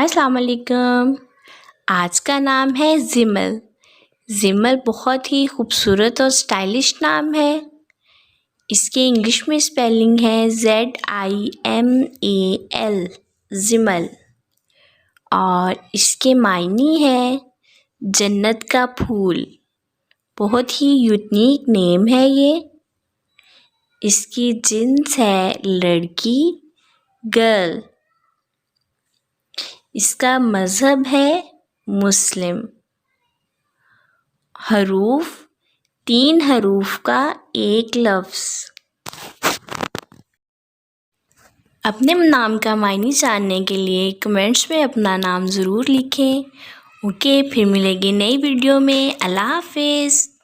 अस्सलाम वालेकुम। आज का नाम है जिमल। जिमल बहुत ही खूबसूरत और स्टाइलिश नाम है। इसके इंग्लिश में स्पेलिंग है ZIMAL, जिमल। और इसके मायने है जन्नत का फूल। बहुत ही यूनिक नेम है ये। इसकी जिन्स है लड़की, गर्ल। इसका मज़हब है मुस्लिम। हरूफ 3 हरूफ का एक लफ्ज़। अपने नाम का मायने जानने के लिए कमेंट्स में अपना नाम ज़रूर लिखें। ओके, फिर मिलेंगे नई वीडियो में। अल्लाह हाफ़िज़।